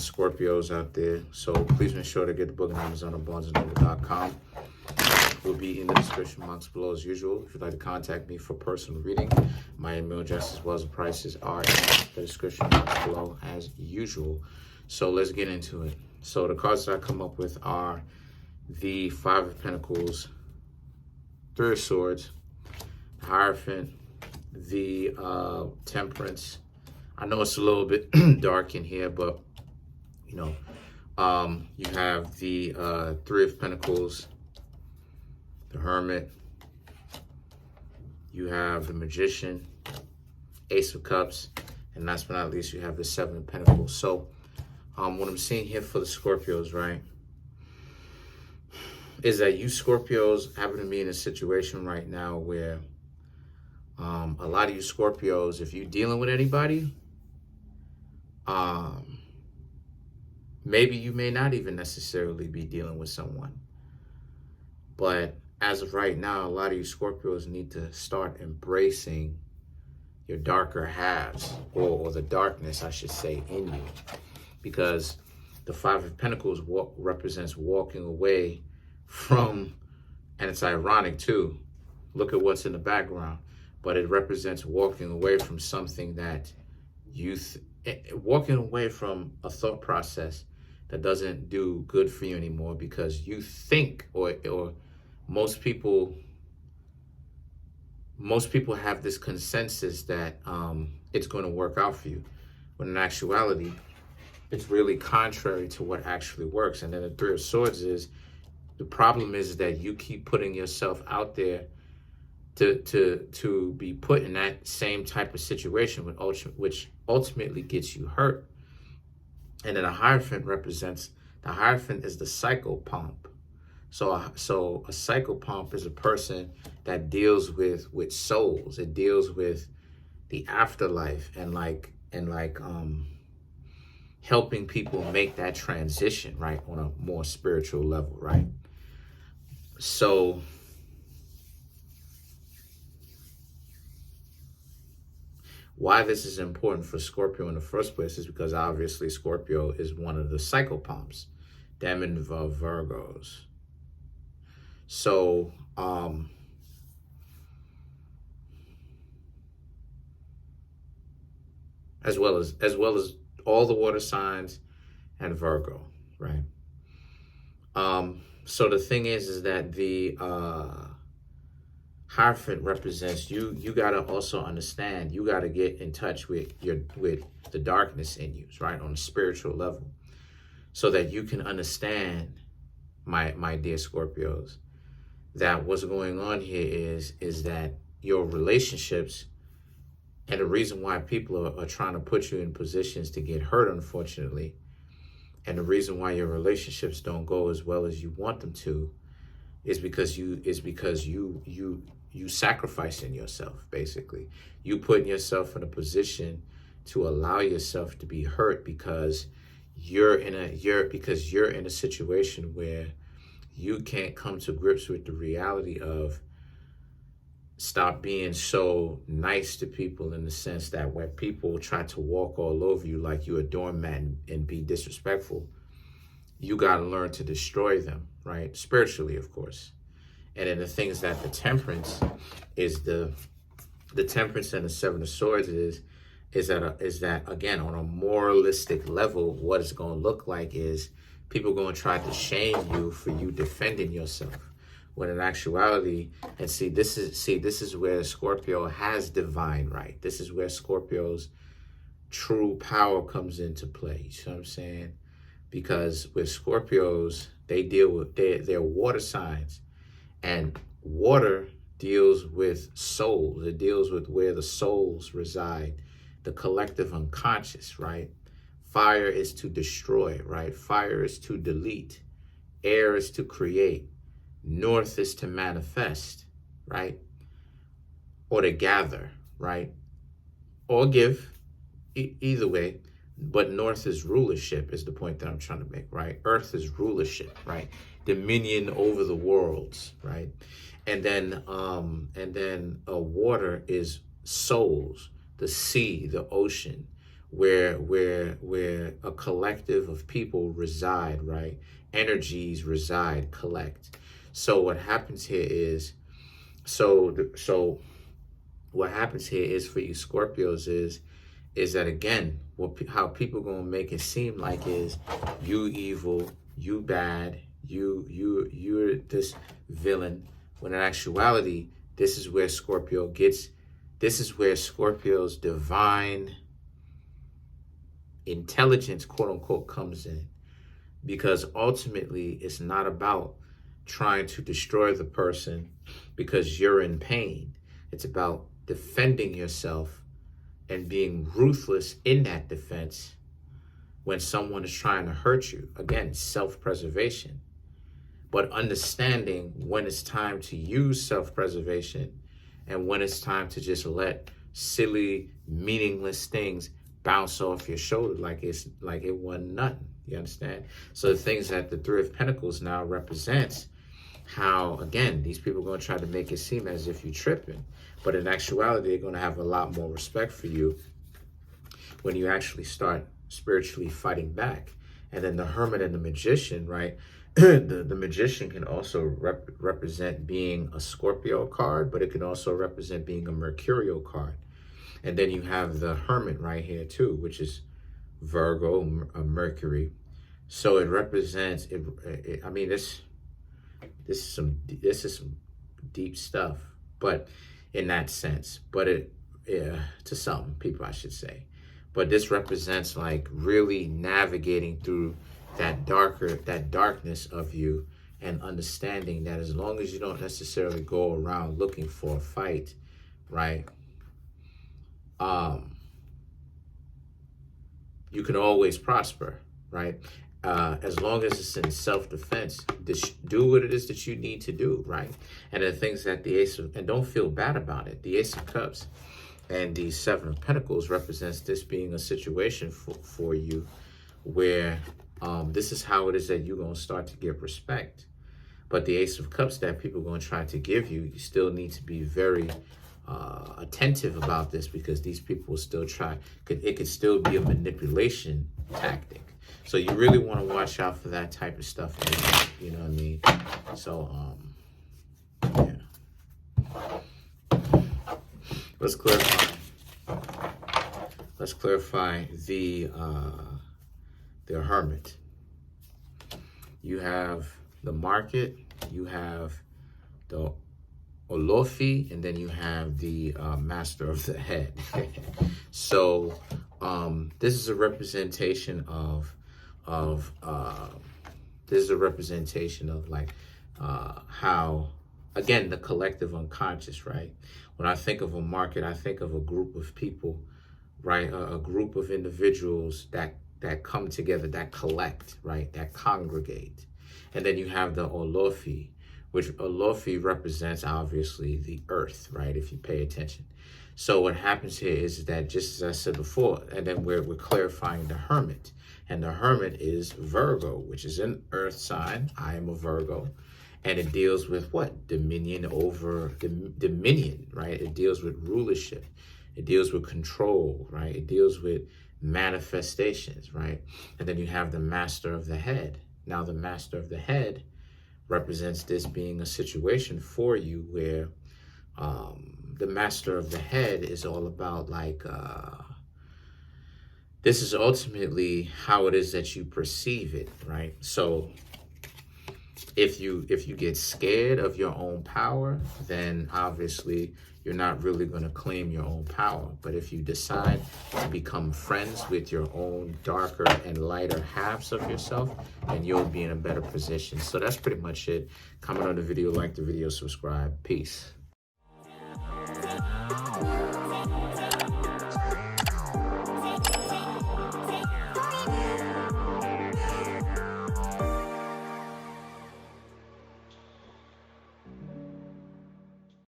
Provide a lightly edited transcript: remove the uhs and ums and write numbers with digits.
Scorpios out there. So please make sure to get the book on Amazon or BarnesandNoble.com. Will be in the description box below as usual. If you'd like to contact me for personal reading, my email address as well as the prices are in the description box below as usual. So let's get into it. So the cards that I come up with are the Five of Pentacles, Three of Swords, the Hierophant, the Temperance. I know it's a little bit dark in here, but you know, you have the Three of Pentacles, the Hermit, you have the Magician, Ace of Cups, and last but not least, you have the Seven of Pentacles. So what I'm seeing here for the Scorpios, right, is that you Scorpios happen to be in a situation right now where a lot of you Scorpios, if you're dealing with anybody, maybe you may not even necessarily be dealing with someone. But as of right now, a lot of you Scorpios need to start embracing your darker halves, or the darkness, I should say, in you. Because the Five of Pentacles represents walking away from, and it's ironic too, look at what's in the background, but it represents walking away from something that walking away from a thought process that doesn't do good for you anymore, because you think, or most people have this consensus that it's going to work out for you, when in actuality it's really contrary to what actually works. And then the Three of Swords is, the problem is that you keep putting yourself out there to be put in that same type of situation, which ultimately gets you hurt. And then a Hierophant represents, the Hierophant is the psychopomp. So a psychopomp is a person that deals with souls. It deals with the afterlife and helping people make that transition, right, on a more spiritual level, right? So why this is important for Scorpio in the first place is because obviously Scorpio is one of the psychopomps, them and Virgos. So as well as all the water signs and Virgo, right? So the thing is that the Hierophant represents you. You gotta also understand, you gotta get in touch with the darkness in you, right, on a spiritual level, so that you can understand, my dear Scorpios, that what's going on here is that your relationships, and the reason why people are trying to put you in positions to get hurt, unfortunately, and the reason why your relationships don't go as well as you want them to, is because you sacrificing yourself. Basically, you putting yourself in a position to allow yourself to be hurt because you're in a situation where you can't come to grips with the reality of, stop being so nice to people, in the sense that when people try to walk all over you like you're a doormat and be disrespectful, you got to learn to destroy them, right? Spiritually, of course. And then the thing is that the Temperance is the Temperance and the Seven of Swords is that again, on a moralistic level, what it's going to look like is people going to try to shame you for you defending yourself, when in actuality, and this is where Scorpio has divine right. This is where Scorpio's true power comes into play. You see what I'm saying? Because with Scorpios, they deal with, they're water signs, and water deals with souls. It deals with where the souls reside, the collective unconscious, right? Fire is to destroy, right? Fire is to delete. Air is to create. North is to manifest, right? Or to gather, right? Or give, either way. But North is rulership, is the point that I'm trying to make, right? Earth is rulership, right? Dominion over the worlds, right? And then water is souls, the sea, the ocean, where a collective of people reside, right? Energies reside, collect. So what happens here is, what happens here is for you Scorpios is that, again, how people gonna make it seem like is you evil, you bad, you're this villain, when in actuality this is where Scorpio's divine intelligence, quote unquote, comes in. Because ultimately it's not about trying to destroy the person because you're in pain. It's about defending yourself and being ruthless in that defense when someone is trying to hurt you. Again, self-preservation. But understanding when it's time to use self-preservation and when it's time to just let silly, meaningless things bounce off your shoulder like it wasn't nothing. You understand? So the things that the Three of Pentacles now represents, how, again, these people are going to try to make it seem as if you're tripping. But in actuality, they're going to have a lot more respect for you when you actually start spiritually fighting back. And then the Hermit and the Magician, right? the Magician can also represent being a Scorpio card, but it can also represent being a Mercurial card. And then you have the Hermit right here too, which is Virgo, Mercury. So it represents, I mean, this is some deep stuff, but in that sense, but to some people, I should say. But this represents like really navigating through that darkness of you and understanding that as long as you don't necessarily go around looking for a fight, right? You can always prosper, right? As long as it's in self-defense, do what it is that you need to do, right? And the things that and don't feel bad about it. The Ace of Cups and the Seven of Pentacles represents this being a situation for you where this is how it is that you're going to start to get respect. But the Ace of Cups that people are going to try to give you, you still need to be very attentive about this, because these people will still try. It could still be a manipulation tactic. So you really want to watch out for that type of stuff. You know what I mean? So, yeah. Let's clarify the Hermit. You have the Market, you have the Olofi, and then you have the Master of the Head. So this is a representation of like how, again, the collective unconscious, right? When I think of a market, I think of a group of people, right? A group of individuals that come together, that collect, right? That congregate. And then you have the Olofi, which Olofi represents obviously the earth, right? If you pay attention. So what happens here is that, just as I said before, and then we're clarifying the Hermit. And the Hermit is Virgo, which is an earth sign. I am a Virgo. And it deals with what? Dominion, right? It deals with rulership. It deals with control, right? It deals with manifestations, right? And then you have the Master of the Head. Now the Master of the Head represents this being a situation for you where the Master of the Head is all about like, this is ultimately how it is that you perceive it, right? So if you get scared of your own power, then obviously you're not really going to claim your own power. But if you decide to become friends with your own darker and lighter halves of yourself, then you'll be in a better position. So that's pretty much it. Comment on the video, like the video, subscribe. Peace.